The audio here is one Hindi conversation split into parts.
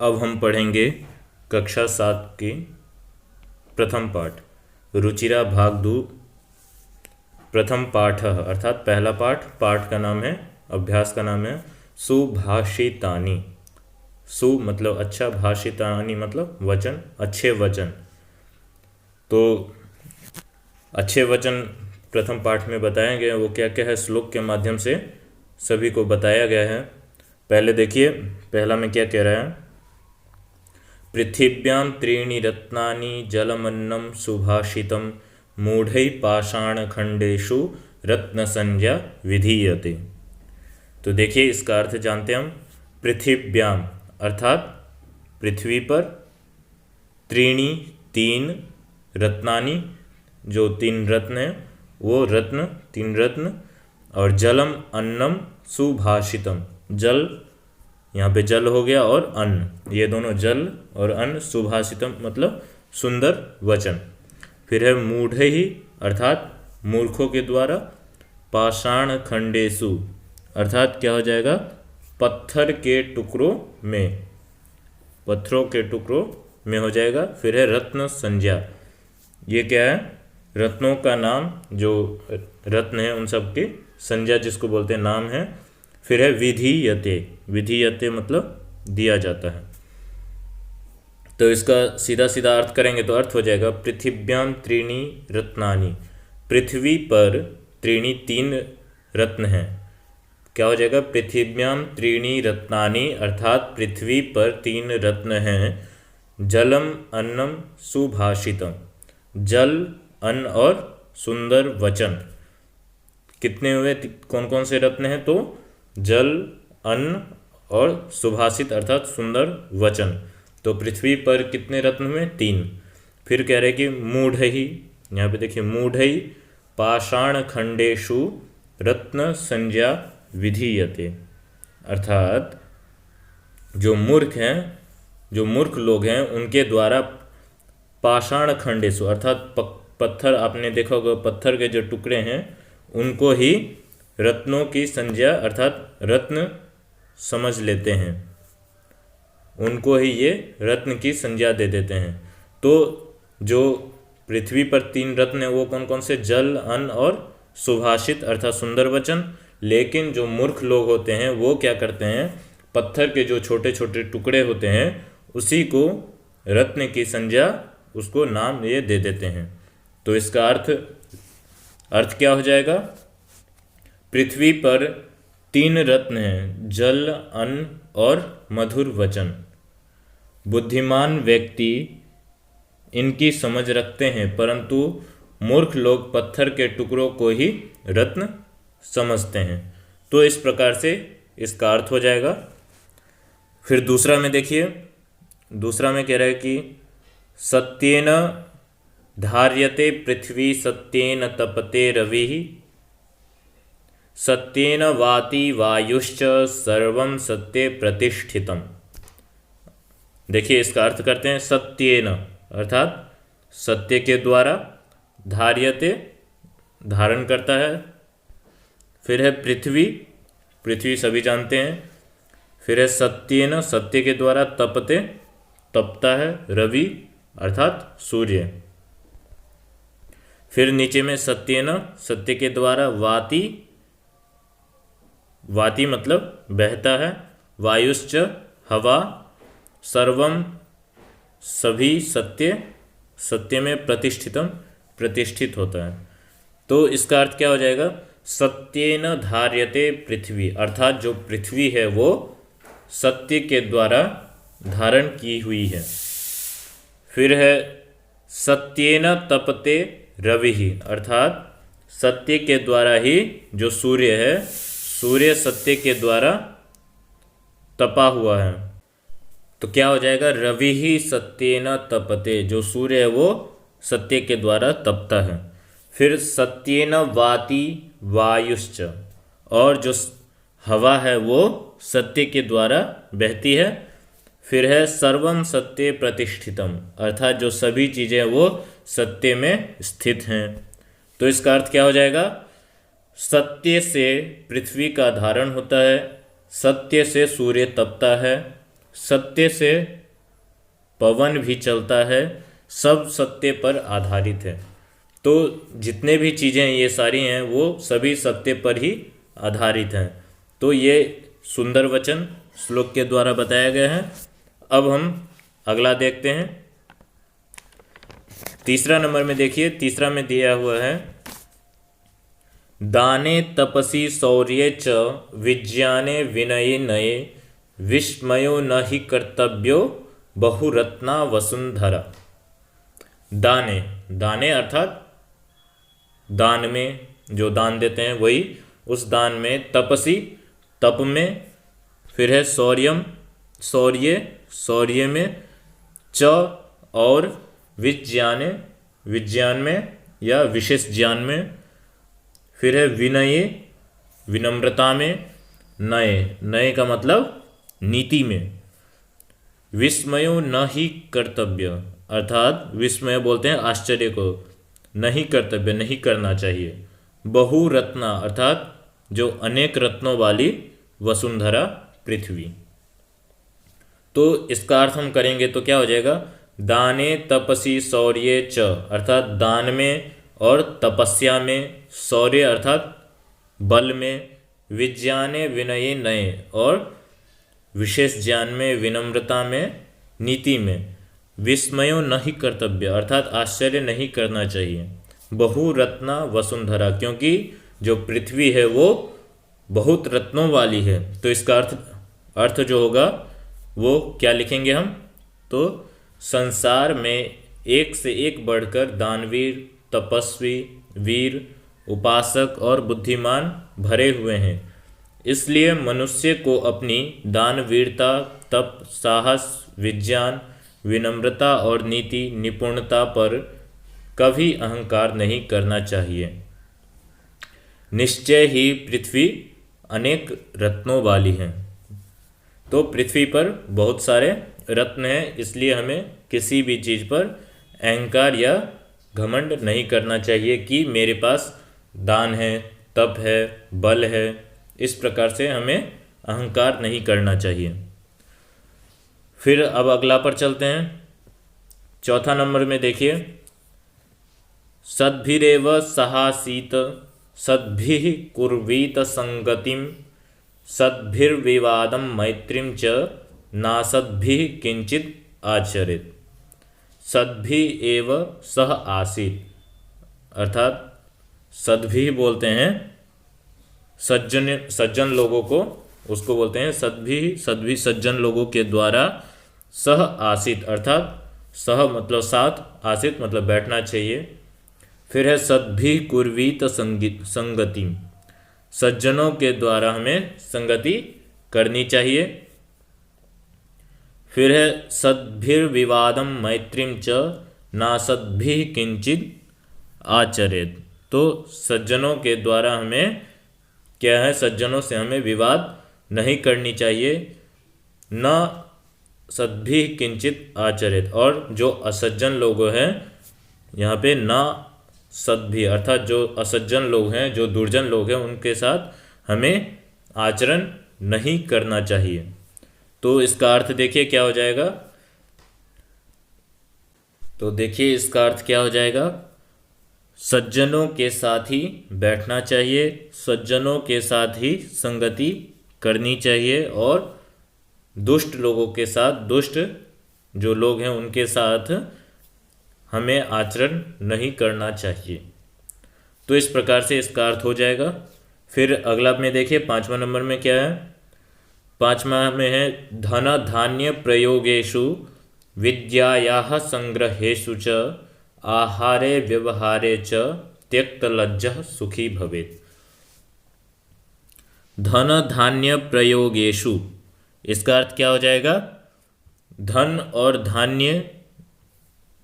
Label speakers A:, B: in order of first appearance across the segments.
A: अब हम पढ़ेंगे कक्षा 7 की प्रथम पाठ रुचिरा भाग 2 प्रथम पाठ अर्थात पहला पाठ का नाम है, अभ्यास का नाम है सुभाषितानि। सु मतलब अच्छा, भाषितानि मतलब वचन, अच्छे वचन। तो अच्छे वचन प्रथम पाठ में बताए गए, वो क्या क्या है श्लोक के माध्यम से सभी को बताया गया है। पहले देखिए, पहला में क्या कह रहा है, पृथिव्यां त्रीणि रत्नानि जलमन्नं सुभाषितं मूढ़ै पाषाणखंडेषु रत्न संज्ञा विधीयते। तो देखिए इसका अर्थ जानते हैं हम। पृथिव्यां अर्थात पृथ्वी पर, त्रीणि तीन, रत्नानि जो तीन रत्न हैं वो रत्न, तीन रत्न, और जलम अन्नम सुभाषितम, जल यहाँ पे जल हो गया और अन्न, ये दोनों जल और अन्न, सुभाषितम मतलब सुंदर वचन। फिर है मूढ़ ही अर्थात मूर्खों के द्वारा, पाषाण खंडेसु अर्थात क्या हो जाएगा, पत्थर के टुकड़ों में, पत्थरों के टुकड़ों में हो जाएगा। फिर है रत्न संज्ञा, ये क्या है, रत्नों का नाम, जो रत्न है उन सब के संज्ञा जिसको बोलते हैं नाम है। फिर है विधीयते, विधीयते मतलब दिया जाता है। तो इसका सीधा सीधा अर्थ करेंगे तो अर्थ हो जाएगा पृथिव्यां त्रीणि रत्नानि, पृथ्वी पर त्रीणि तीन रत्न हैं। क्या हो जाएगा, पृथिव्यां त्रीणि रत्नानि अर्थात पृथ्वी पर तीन रत्न हैं। जलम अन्नम सुभाषितम, जल अन्न और सुंदर वचन। कितने हुए, कौन कौन से रत्न हैं, तो जल, अन्न और सुभाषित अर्थात सुंदर वचन। तो पृथ्वी पर कितने रत्न हुए, तीन। फिर कह रहे कि मूढ़ ही, यहाँ पे देखिए मूढ़ ही पाषाण खंडेषु रत्न संज्ञा विधीयते, अर्थात जो मूर्ख हैं, जो मूर्ख लोग हैं उनके द्वारा पाषाण खंडेषु अर्थात पत्थर, आपने देखा होगा पत्थर के जो टुकड़े हैं उनको ही रत्नों की संज्ञा अर्थात रत्न समझ लेते हैं, उनको ही ये रत्न की संज्ञा दे देते हैं। तो जो पृथ्वी पर तीन रत्न है वो कौन कौन से, जल, अन्न और सुभाषित अर्थात सुंदर वचन। लेकिन जो मूर्ख लोग होते हैं वो क्या करते हैं, पत्थर के जो छोटे छोटे टुकड़े होते हैं उसी को रत्न की संज्ञा, उसको नाम ये दे देते हैं। तो इसका अर्थ क्या हो जाएगा, पृथ्वी पर तीन रत्न हैं, जल, अन्न और मधुर वचन। बुद्धिमान व्यक्ति इनकी समझ रखते हैं, परंतु मूर्ख लोग पत्थर के टुकड़ों को ही रत्न समझते हैं। तो इस प्रकार से इसका अर्थ हो जाएगा। फिर दूसरा में देखिए, दूसरा में कह रहा है कि सत्येन धार्यते पृथ्वी सत्येन तपते रविः सत्येन वाति वायुश्च सर्वं सत्ये प्रतिष्ठितम्। देखिए इसका अर्थ करते हैं, सत्येन अर्थात सत्य के द्वारा, धार्यते धारण करता है। फिर है पृथ्वी, पृथ्वी सभी जानते हैं। फिर है सत्येन सत्य के द्वारा, तपते तपता है, रवि अर्थात सूर्य। फिर नीचे में सत्येन सत्य के द्वारा, वाति, वाति मतलब बहता है, वायुश्च हवा, सर्वम सभी, सत्य सत्य में, प्रतिष्ठितम प्रतिष्ठित होता है। तो इसका अर्थ क्या हो जाएगा, सत्येन धार्यते पृथ्वी अर्थात जो पृथ्वी है वो सत्य के द्वारा धारण की हुई है। फिर है सत्येन तपते रविः अर्थात सत्य के द्वारा ही जो सूर्य है, सूर्य सत्य के द्वारा तपा हुआ है। तो क्या हो जाएगा, रवि ही सत्येन तपते, जो सूर्य है वो सत्य के द्वारा तपता है। फिर सत्येन वाति वायुश्च, और जो हवा है वो सत्य के द्वारा बहती है। फिर है सर्वम सत्य प्रतिष्ठितम अर्थात जो सभी चीज़ें वो सत्य में स्थित हैं। तो इसका अर्थ क्या हो जाएगा, सत्य से पृथ्वी का धारण होता है, सत्य से सूर्य तपता है सत्य से पवन भी चलता है, सब सत्य पर आधारित है। तो जितने भी चीज़ें ये सारी हैं वो सभी सत्य पर ही आधारित हैं। तो ये सुंदर वचन श्लोक के द्वारा बताया गया है। अब हम अगला देखते हैं। तीसरा नंबर में देखिए, तीसरा में दिया हुआ है दाने तपसी शौर्ये च विज्ञाने विनये नये विस्मयो न हि कर्तव्यो बहुरत्ना वसुंधरा। दाने, दाने अर्थात दान में, जो दान देते हैं वही, उस दान में, तपसी तप में, फिर है शौर्यम शौर्य, शौर्य में, च और विज्ञाने, विज्ञान में या विशेष ज्ञान में, फिर है विनये, विनम्रता में, नये, नये का मतलब नीति में, विस्मयो न ही कर्तव्य, अर्थात विस्मय बोलते हैं आश्चर्य को, नहीं कर्तव्य, नहीं करना चाहिए, बहुरत्ना अर्थात जो अनेक रत्नों वाली वसुंधरा पृथ्वी। तो इसका अर्थ हम करेंगे तो क्या हो जाएगा, दाने तपसी शौर्ये च, अर्थात दान में और तपस्या में, शौर्य अर्थात बल में, विज्ञाने विनये नये और विशेष ज्ञान में, विनम्रता में, नीति में, विस्मयो नहीं कर्तव्य अर्थात आश्चर्य नहीं करना चाहिए, बहुरत्ना वसुंधरा, क्योंकि जो पृथ्वी है वो बहुत रत्नों वाली है। तो इसका अर्थ जो होगा वो क्या लिखेंगे हम, तो संसार में एक से एक बढ़कर दानवीर, तपस्वी, वीर, उपासक और बुद्धिमान भरे हुए हैं। इसलिए मनुष्य को अपनी दानवीरता, तप, साहस, विज्ञान, विनम्रता और नीति निपुणता पर कभी अहंकार नहीं करना चाहिए। निश्चय ही पृथ्वी अनेक रत्नों वाली है। तो पृथ्वी पर बहुत सारे रत्न हैं, इसलिए हमें किसी भी चीज़ पर अहंकार या घमंड नहीं करना चाहिए कि मेरे पास दान है, तप है, बल है। इस प्रकार से हमें अहंकार नहीं करना चाहिए। फिर अब अगला पर चलते हैं। चौथा नंबर में देखिए, सद्भिरेव सहासीत सद्भिः कुर्वीत संगतिम सद्भिर्विवादम मैत्रीम च नासद्भिः किंचित आचरेत। सद्भि एव सह आसीत, अर्थात सद्भि बोलते हैं सज्जन लोगों को, उसको बोलते हैं सद्भि सज्जन लोगों के द्वारा सह आसीत, अर्थात सह मतलब साथ, आसीत मतलब बैठना चाहिए। फिर है सद्भि कुर्वीत संगति, सज्जनों के द्वारा हमें संगति करनी चाहिए। फिर है सद्भिर्विवादम मैत्रीम च नासद्भिः किंचित आचरेत। तो सज्जनों के द्वारा हमें क्या है, सज्जनों से हमें विवाद नहीं करनी चाहिए। न सद्भिः किंचित आचरेत, और जो असज्जन लोग हैं, यहाँ पे न सद्भि अर्थात जो असज्जन लोग हैं, जो दुर्जन लोग हैं, उनके साथ हमें आचरण नहीं करना चाहिए। तो इसका अर्थ देखिए क्या हो जाएगा, तो देखिए इसका अर्थ क्या हो जाएगा, सज्जनों के साथ ही बैठना चाहिए, सज्जनों के साथ ही संगति करनी चाहिए, और दुष्ट लोगों के साथ, दुष्ट जो लोग हैं उनके साथ हमें आचरण नहीं करना चाहिए। तो इस प्रकार से इसका अर्थ हो जाएगा। फिर अगला में देखिए, पांचवा नंबर में क्या है, पांचवा में है धन धान्य प्रयोगेषु विद्यायाः संग्रहेषु च आहारे व्यवहारे च त्यक्तलज्जः सुखी भवेत्। धन धान्य प्रयोगेषु, इसका अर्थ क्या हो जाएगा, धन और धान्य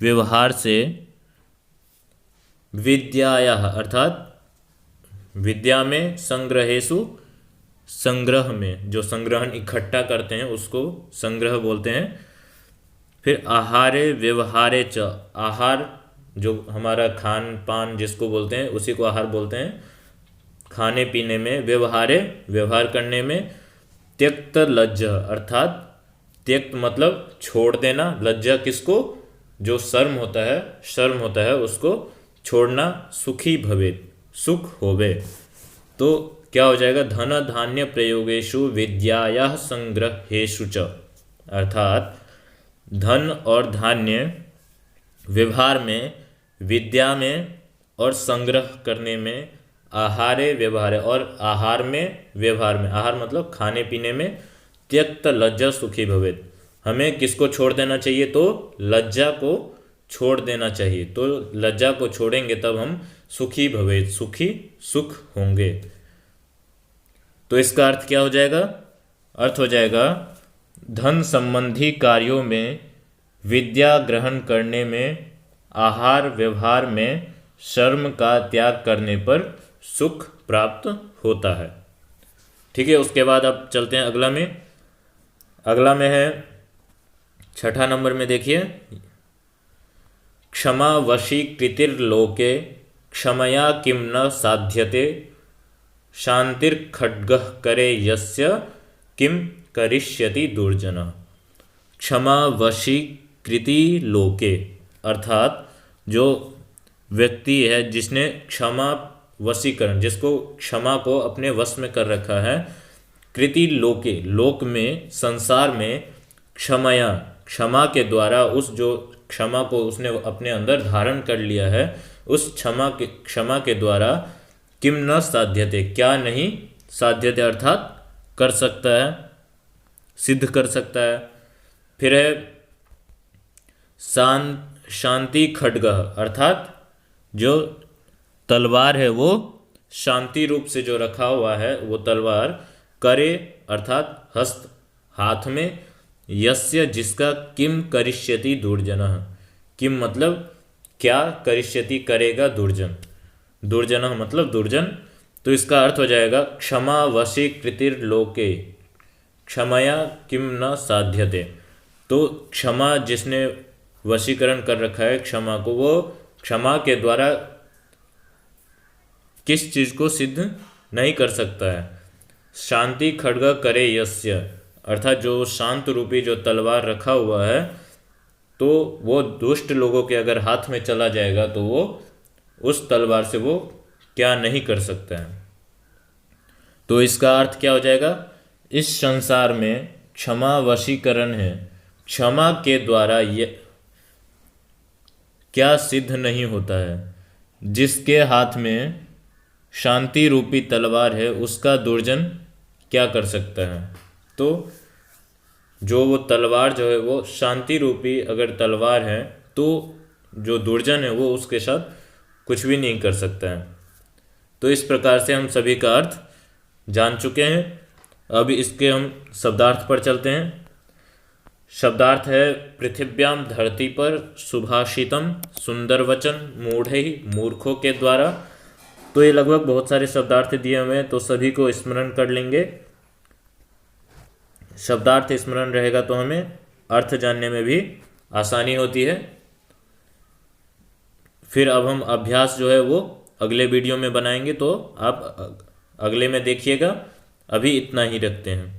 A: व्यवहार से, विद्यायाः अर्थात विद्या में, संग्रहेषु संग्रह में, जो संग्रहण इकट्ठा करते हैं उसको संग्रह बोलते हैं। फिर आहारे व्यवहारे च, आहार जो हमारा खान पान जिसको बोलते हैं उसी को आहार बोलते हैं, खाने पीने में, व्यवहारे व्यवहार करने में, त्यक्त लज्ज अर्थात त्यक्त मतलब छोड़ देना, लज्जा किसको, जो शर्म होता है उसको छोड़ना, सुखी भवेत् सुख होवे। तो क्या हो जाएगा, धन धान्य प्रयोगेषु विद्यायाः संग्रहेषु च, अर्थात धन और धान्य व्यवहार में, विद्या में और संग्रह करने में, आहारे व्यवहार और आहार में व्यवहार में, आहार मतलब खाने पीने में, त्यक्त लज्जा सुखी भवेत्, हमें किसको छोड़ देना चाहिए, तो लज्जा को छोड़ देना चाहिए। तो लज्जा को छोड़ेंगे तब हम सुखी भवेत् सुखी सुख होंगे। तो इसका अर्थ क्या हो जाएगा, अर्थ हो जाएगा धन संबंधी कार्यों में, विद्या ग्रहण करने में, आहार व्यवहार में शर्म का त्याग करने पर सुख प्राप्त होता है। ठीक है, उसके बाद अब चलते हैं अगला में। अगला में है 6ठा नंबर में, देखिए क्षमा वशीकृतिर्लोके क्षमया किम न साध्यते शांतिर्खड्गः करे यस्य किम करिष्यति दुर्जनः। क्षमा वशीकृति लोके, अर्थात जो व्यक्ति है जिसने क्षमा वशीकरण, जिसको क्षमा को अपने वश में कर रखा है, कृति लोके लोक में, संसार में, क्षमया क्षमा के द्वारा, उस जो क्षमा को उसने अपने अंदर धारण कर लिया है, उस क्षमा के द्वारा किम न साध्यते क्या नहीं साध्यते अर्थात कर सकता है, सिद्ध कर सकता है। फिर है शांति खड्गः, अर्थात जो तलवार है वो शांति रूप से जो रखा हुआ है वो तलवार, करे अर्थात हस्त हाथ में, यस्य जिसका, किम करिष्यति दुर्जनः, किम मतलब क्या, करिष्यति करेगा, दुर्जन, दुर्जनः मतलब दुर्जन। तो इसका अर्थ हो जाएगा क्षमा वशीकृतिर्लोके क्षमया किम न साध्यते। तो क्षमा जिसने वशीकरण कर रखा है क्षमा को, वो क्षमा के द्वारा किस चीज़ को सिद्ध नहीं कर सकता है। शांति खड्ग करे यस्य, अर्थात जो शांत रूपी जो तलवार रखा हुआ है, तो वो दुष्ट लोगों के अगर हाथ में चला जाएगा तो वो उस तलवार से वो क्या नहीं कर सकता है। तो इसका अर्थ क्या हो जाएगा, इस संसार में क्षमा वशीकरण है, क्षमा के द्वारा ये क्या सिद्ध नहीं होता है। जिसके हाथ में शांति रूपी तलवार है उसका दुर्जन क्या कर सकता है। तो जो वो तलवार जो है वो शांति रूपी अगर तलवार है तो जो दुर्जन है वो उसके साथ कुछ भी नहीं कर सकता है। तो इस प्रकार से हम सभी का अर्थ जान चुके हैं। अब इसके हम शब्दार्थ पर चलते हैं। शब्दार्थ है पृथिव्याम धरती पर सुभाषितम सुंदर वचन मूढ़ै मूर्खों के द्वारा। तो ये लगभग बहुत सारे शब्दार्थ दिए हुए हैं, तो सभी को स्मरण कर लेंगे। शब्दार्थ स्मरण रहेगा तो हमें अर्थ जानने में भी आसानी होती है। फिर अब हम अभ्यास जो है वो अगले वीडियो में बनाएंगे, तो आप अगले में देखिएगा। अभी इतना ही रखते हैं।